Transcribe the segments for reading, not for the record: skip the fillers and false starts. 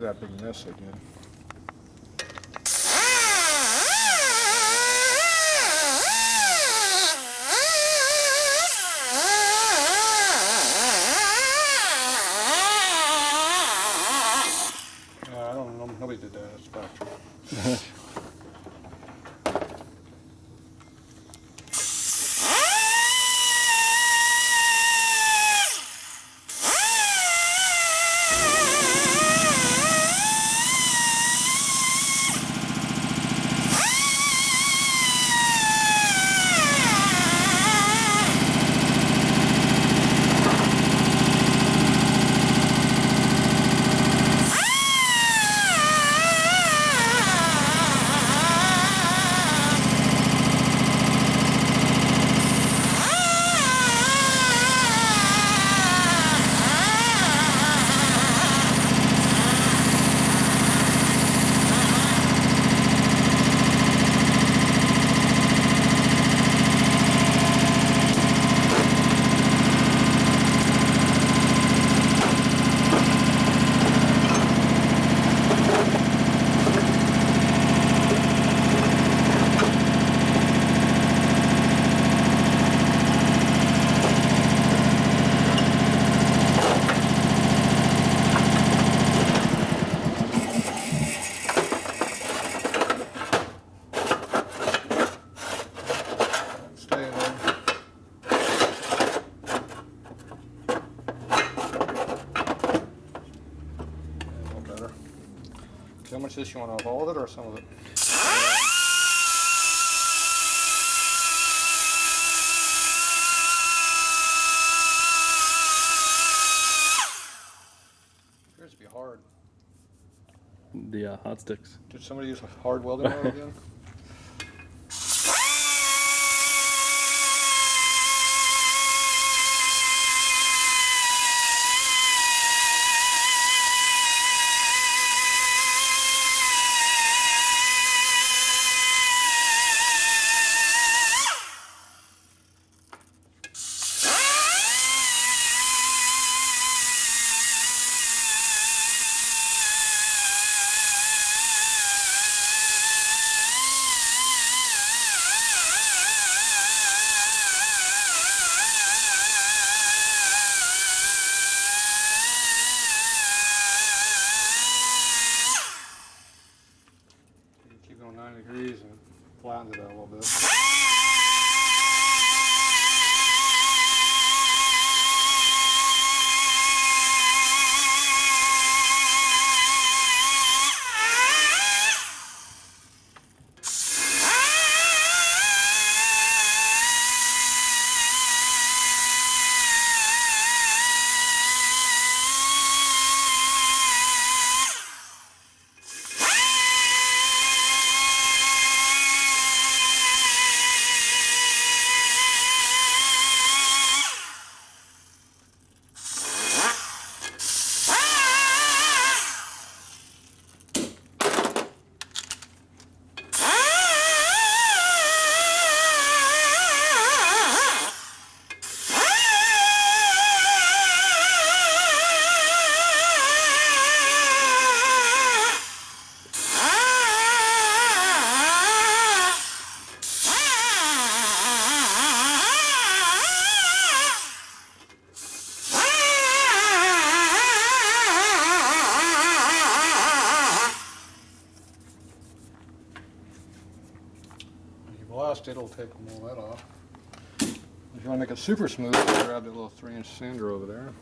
That big mess I did. I don't know. Nobody did that. It's Tatro. How much of this you want off? All of it or some of it? Appears to be hard. The hot sticks. Did somebody use a hard welding rod again? Keep going 90 degrees and flattens it out a little bit. Blast it'll take all that off. If you want to make it super smooth, grab that little 3-inch sander over there.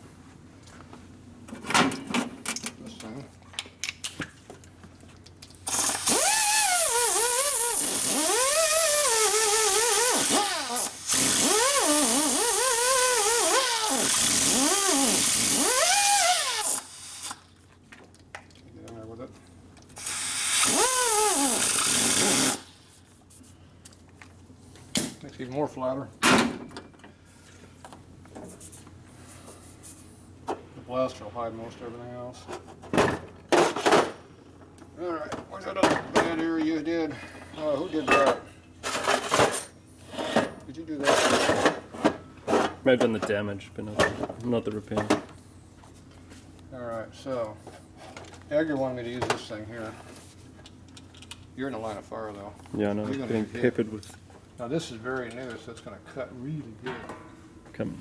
This thing. Get in there with it. Makes it even more flatter. The blaster will hide most everything else. Alright, what's that other bad area you did? Who did that? Did you do that? Might have done the damage, but not the repair. Alright, so Edgar wanted me to use this thing here. You're in the line of fire though. Yeah, I know. You're gonna Getting get hit. peppered with. Now this is very new, so it's gonna cut really good. Come.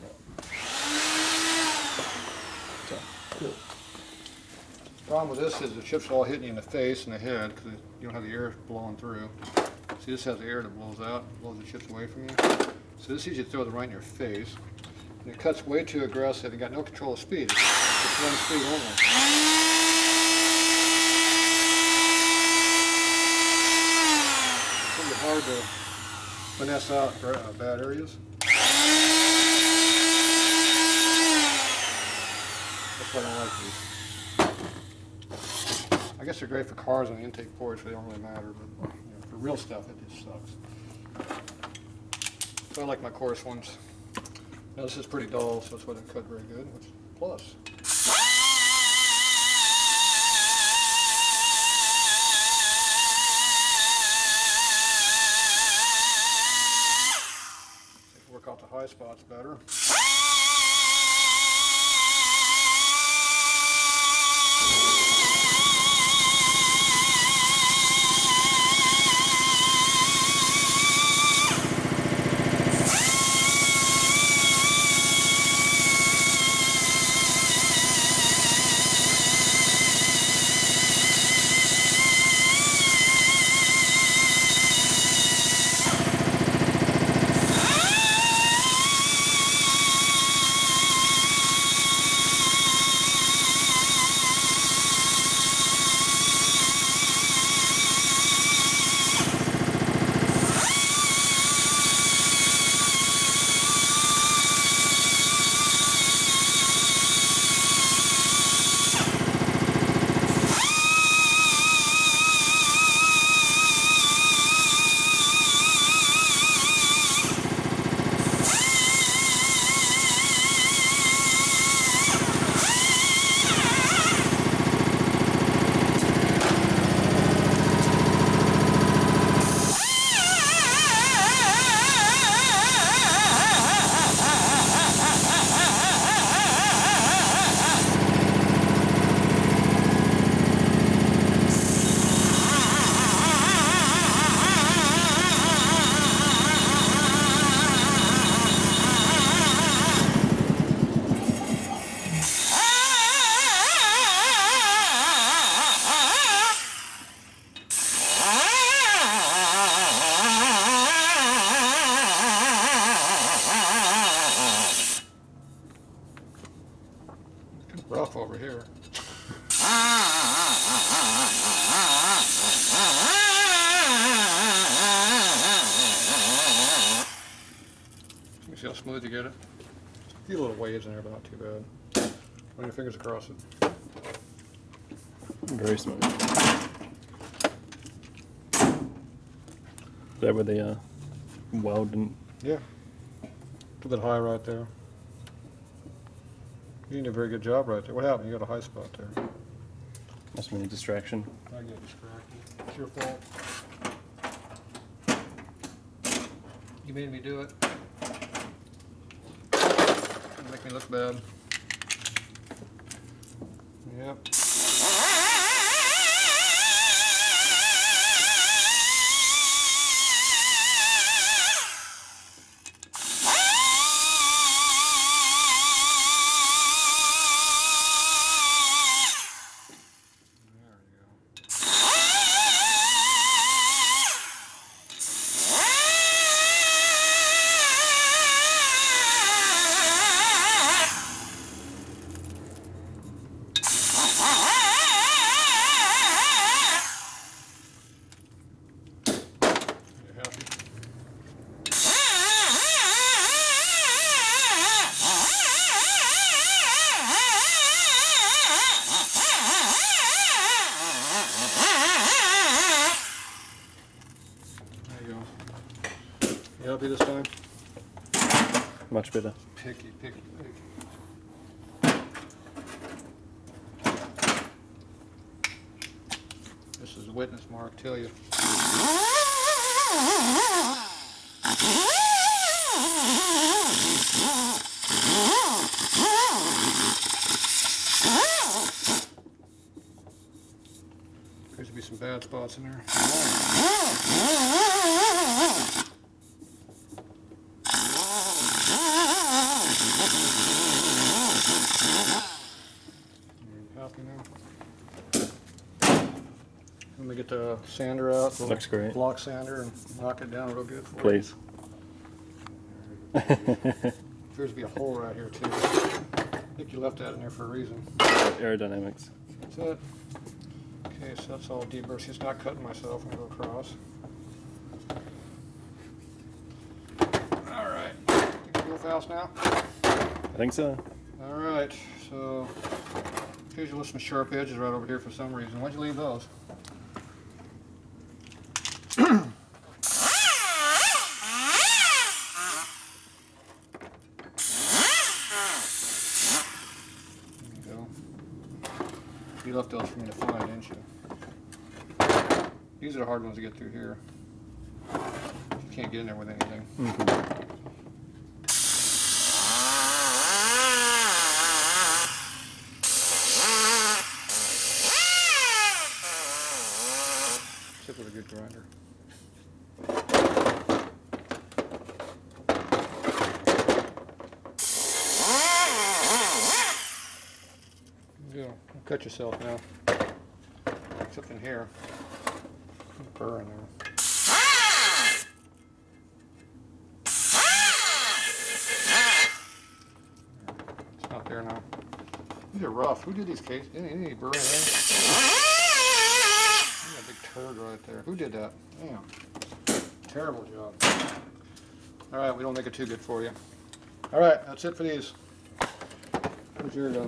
Problem with this is the chips all hitting you in the face and the head because you don't have the air blowing through. See, this has the air that blows out, blows the chips away from you. So this is easy to throw it right in your face. And it cuts way too aggressive. You got no control of speed. It's one speed only. It's really hard to finesse out bad areas. That's why I don't like these. I guess they're great for cars and intake ports, so they don't really matter, but you know, for real stuff, it just sucks. So I like my coarse ones. Now this is pretty dull, so that's why they cut very good, which is a plus. Work out the high spots better. Rough over here. You see how smooth you get it? A few little waves in there, but not too bad. Run your fingers across it. Very smooth. Is that where they weld and Yeah. A little bit high right there. You did a very good job right there. What happened? You got a high spot there. must have been a distraction? I get distracted. It's your fault. You made me do it. You make me look bad. Yep. You happy this time? Much better. Picky, picky, picky. This is a witness mark, tell you. Appears to be some bad spots in there. Happy now? Let me get the sander out. The Looks great. Block sander and knock it down real good for you. Please. Appears to be a hole right here too. I think you left that in there for a reason. Aerodynamics. That's it. Okay, so that's all deburred. She's not cutting myself and go across. Alright. You can go fast now? I think so. Alright, so here's your some sharp edges right over here for some reason. Why'd you leave those? You left those for me to find, didn't you? These are the hard ones to get through here. You can't get in there with anything. Except with a good grinder. Don't cut yourself now. Except in here. Burr in there. It's not there now. These are rough. Who did these cases? Any burr in there? Look at that big turd right there. Who did that? Damn. Terrible job. Alright, we don't make it too good for you. Alright, that's it for these. Where's your gun?